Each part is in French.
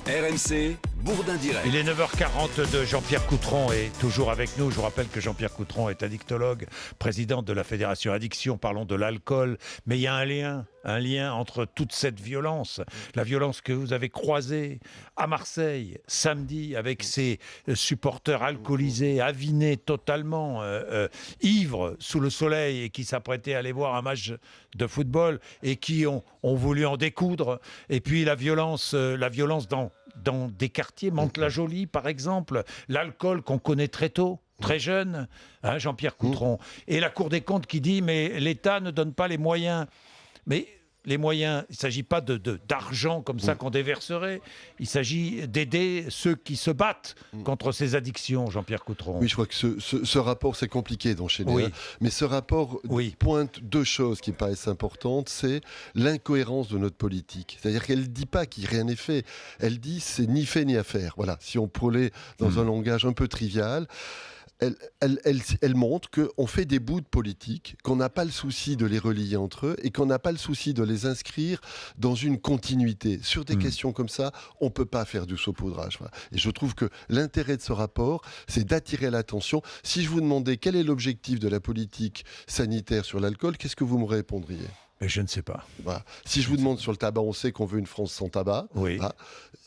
RMC, Bourdin Direct. Il est 9h42, Jean-Pierre Coutron est toujours avec nous. Je vous rappelle que Jean-Pierre Coutron est addictologue, président de la Fédération Addiction, parlons de l'alcool. Mais il y a un lien entre toute cette violence, la violence que vous avez croisée à Marseille, samedi, avec ces supporters alcoolisés, avinés totalement, ivres sous le soleil et qui s'apprêtaient à aller voir un match de football et qui ont voulu en découdre. Et puis la violence dans des quartiers, Mantes-la-Jolie par exemple, l'alcool qu'on connaît très tôt, très jeune, hein, Jean-Pierre Coutron. Et la Cour des comptes qui dit mais l'État ne donne pas les moyens. Mais les moyens, il ne s'agit pas d'argent comme ça qu'on déverserait, il s'agit d'aider ceux qui se battent contre ces addictions, Jean-Pierre Coutron. Oui, je crois que ce rapport, c'est compliqué d'enchaîner, oui. Mais ce rapport pointe deux choses qui me paraissent importantes, c'est l'incohérence de notre politique. C'est-à-dire qu'elle ne dit pas qu'il rien n'est fait, elle dit c'est ni fait ni à faire. Voilà, si on prônait dans un langage un peu trivial, elle montre qu'on fait des bouts de politique, qu'on n'a pas le souci de les relier entre eux et qu'on n'a pas le souci de les inscrire dans une continuité. Sur des questions comme ça, on ne peut pas faire du saupoudrage. Voilà. Et je trouve que l'intérêt de ce rapport, c'est d'attirer l'attention. Si je vous demandais quel est l'objectif de la politique sanitaire sur l'alcool, qu'est-ce que vous me répondriez ? Mais je ne sais pas. Voilà. Si je vous demande sur le tabac, on sait qu'on veut une France sans tabac. Oui. Voilà.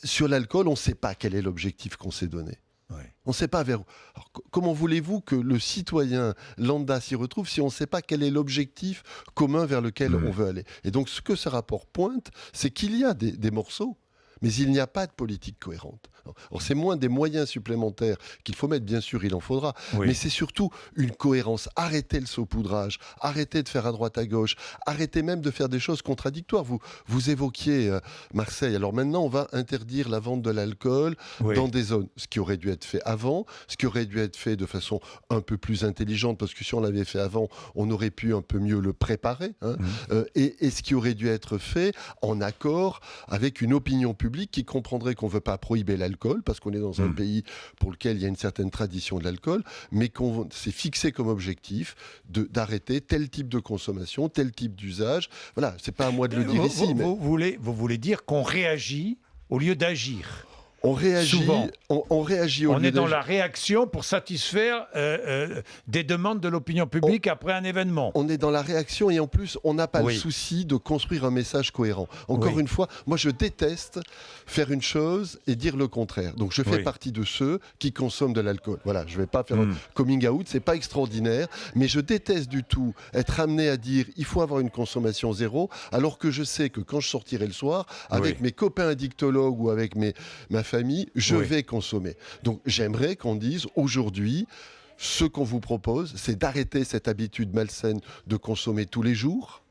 Sur l'alcool, on ne sait pas quel est l'objectif qu'on s'est donné. Oui. On ne sait pas vers où. Alors, comment voulez-vous que le citoyen lambda s'y retrouve si on ne sait pas quel est l'objectif commun vers lequel on veut aller ? Et donc, ce que ce rapport pointe, c'est qu'il y a des morceaux, mais il n'y a pas de politique cohérente. Alors, c'est moins des moyens supplémentaires qu'il faut mettre, bien sûr, il en faudra, mais c'est surtout une cohérence. Arrêtez le saupoudrage, arrêtez de faire à droite à gauche, arrêtez même de faire des choses contradictoires. Vous évoquiez Marseille. Alors maintenant, on va interdire la vente de l'alcool dans des zones, ce qui aurait dû être fait avant, ce qui aurait dû être fait de façon un peu plus intelligente, parce que si on l'avait fait avant, on aurait pu un peu mieux le préparer, hein, et ce qui aurait dû être fait en accord avec une opinion publique qui comprendrait qu'on ne veut pas prohiber l'alcool, parce qu'on est dans un pays pour lequel il y a une certaine tradition de l'alcool, mais qu'on s'est fixé comme objectif d'arrêter tel type de consommation, tel type d'usage. Voilà, c'est pas à moi de le dire ici. Vous voulez dire qu'on réagit au lieu d'agir ? On réagit, souvent. On réagit au lieu On est dans d'agir. la réaction pour satisfaire des demandes de l'opinion publique après un événement. On est dans la réaction et en plus, on n'a pas le souci de construire un message cohérent. Encore une fois, moi je déteste faire une chose et dire le contraire. Donc je fais partie de ceux qui consomment de l'alcool. Voilà, je ne vais pas faire un coming out, c'est pas extraordinaire, mais je déteste du tout être amené à dire il faut avoir une consommation zéro, alors que je sais que quand je sortirai le soir, avec mes copains addictologues ou avec ma famille, je vais consommer. Donc j'aimerais qu'on dise aujourd'hui, ce qu'on vous propose, c'est d'arrêter cette habitude malsaine de consommer tous les jours,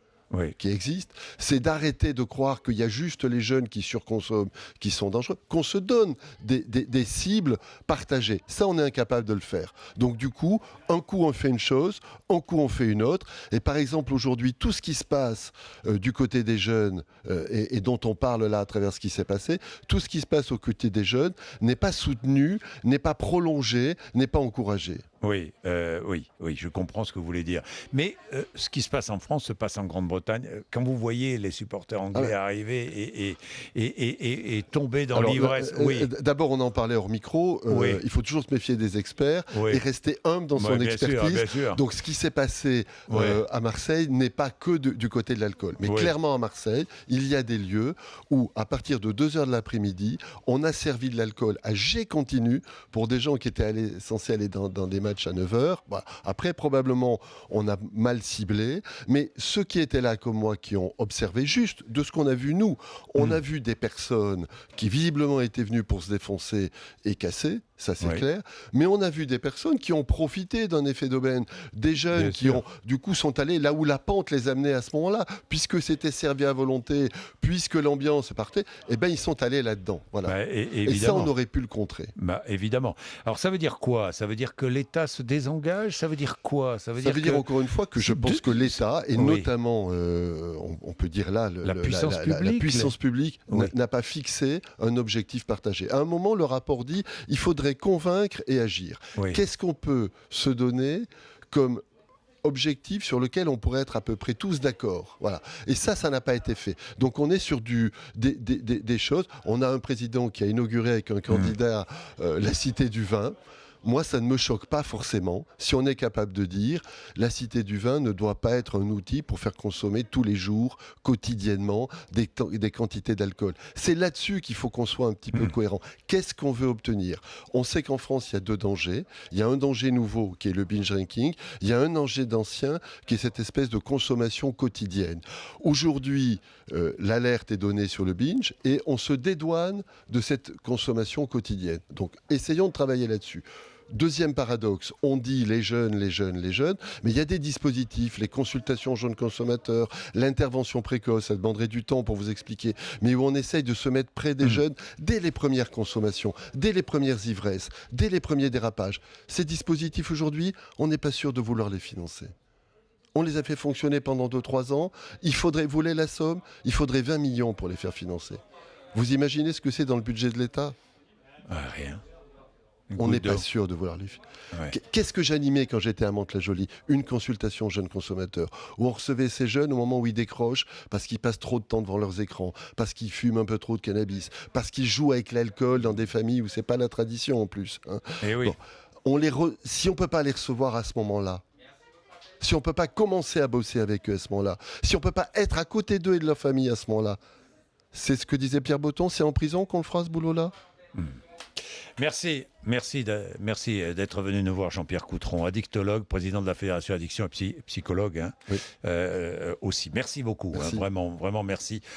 qui existe, c'est d'arrêter de croire qu'il y a juste les jeunes qui surconsomment, qui sont dangereux, qu'on se donne des cibles partagées. Ça, on est incapable de le faire. Donc du coup on fait une chose, un coup on fait une autre. Et par exemple, aujourd'hui, tout ce qui se passe du côté des jeunes et dont on parle là à travers ce qui s'est passé, tout ce qui se passe au côté des jeunes n'est pas soutenu, n'est pas prolongé, n'est pas encouragé. Oui, je comprends ce que vous voulez dire. Mais ce qui se passe en France se passe en Grande-Bretagne. Quand vous voyez les supporters anglais arriver et tomber dans l'ivresse... D'abord, on en parlait hors micro. Il faut toujours se méfier des experts et rester humble dans son expertise. Bien sûr. Donc, ce qui s'est passé à Marseille n'est pas que du côté de l'alcool. Mais clairement, à Marseille, il y a des lieux où, à partir de 2h de l'après-midi, on a servi de l'alcool à jet continu pour des gens qui étaient censés aller dans des matchs à 9h. Après, probablement, on a mal ciblé. Mais ceux qui étaient là, comme moi, qui ont observé juste de ce qu'on a vu, nous, on a vu des personnes qui, visiblement, étaient venues pour se défoncer et casser. Ça, c'est clair. Mais on a vu des personnes qui ont profité d'un effet d'aubaine. Des jeunes qui, du coup, sont allés là où la pente les amenait à ce moment-là. Puisque c'était servi à volonté, puisque l'ambiance partait, eh ben, ils sont allés là-dedans. Voilà. Et ça, on aurait pu le contrer. Évidemment. Alors, ça veut dire quoi ? Ça veut dire que l'État se désengage ? Ça veut dire quoi ? Ça veut dire encore une fois que je pense que l'État, et notamment, on peut dire là, la puissance publique n'a pas fixé un objectif partagé. À un moment, le rapport dit il faudrait convaincre et agir. Qu'est-ce qu'on peut se donner comme objectif sur lequel on pourrait être à peu près tous d'accord. Voilà. Et ça n'a pas été fait. Donc on est sur des choses. On a un président qui a inauguré avec un candidat la Cité du Vin. Moi, ça ne me choque pas forcément si on est capable de dire la Cité du Vin ne doit pas être un outil pour faire consommer tous les jours, quotidiennement, des quantités d'alcool. C'est là-dessus qu'il faut qu'on soit un petit peu cohérent. Qu'est-ce qu'on veut obtenir ? On sait qu'en France, il y a 2 dangers. Il y a un danger nouveau qui est le binge drinking. Il y a un danger d'ancien qui est cette espèce de consommation quotidienne. Aujourd'hui, l'alerte est donnée sur le binge et on se dédouane de cette consommation quotidienne. Donc, essayons de travailler là-dessus. Deuxième paradoxe, on dit les jeunes, mais il y a des dispositifs, les consultations jeunes consommateurs, l'intervention précoce, ça demanderait du temps pour vous expliquer, mais où on essaye de se mettre près des jeunes dès les premières consommations, dès les premières ivresses, dès les premiers dérapages. Ces dispositifs aujourd'hui, on n'est pas sûr de vouloir les financer. On les a fait fonctionner pendant 2-3 ans, vous voulez la somme, il faudrait 20 millions pour les faire financer. Vous imaginez ce que c'est dans le budget de l'État ? Rien. On n'est pas sûr de vouloir les financer. Ouais. Qu'est-ce que j'animais quand j'étais à Mantes-la-Jolie ? Une consultation jeunes consommateurs, où on recevait ces jeunes au moment où ils décrochent, parce qu'ils passent trop de temps devant leurs écrans, parce qu'ils fument un peu trop de cannabis, parce qu'ils jouent avec l'alcool dans des familles où c'est pas la tradition en plus. Hein. Et oui. Bon, si on peut pas les recevoir à ce moment-là, si on peut pas commencer à bosser avec eux à ce moment-là, si on peut pas être à côté d'eux et de leur famille à ce moment-là, c'est ce que disait Pierre Botton, c'est en prison qu'on le fera ce boulot-là ? Merci d'être venu nous voir, Jean-Pierre Coutron, addictologue, président de la Fédération Addiction et psychologue, hein, oui. aussi. Merci beaucoup, merci. Hein, vraiment merci.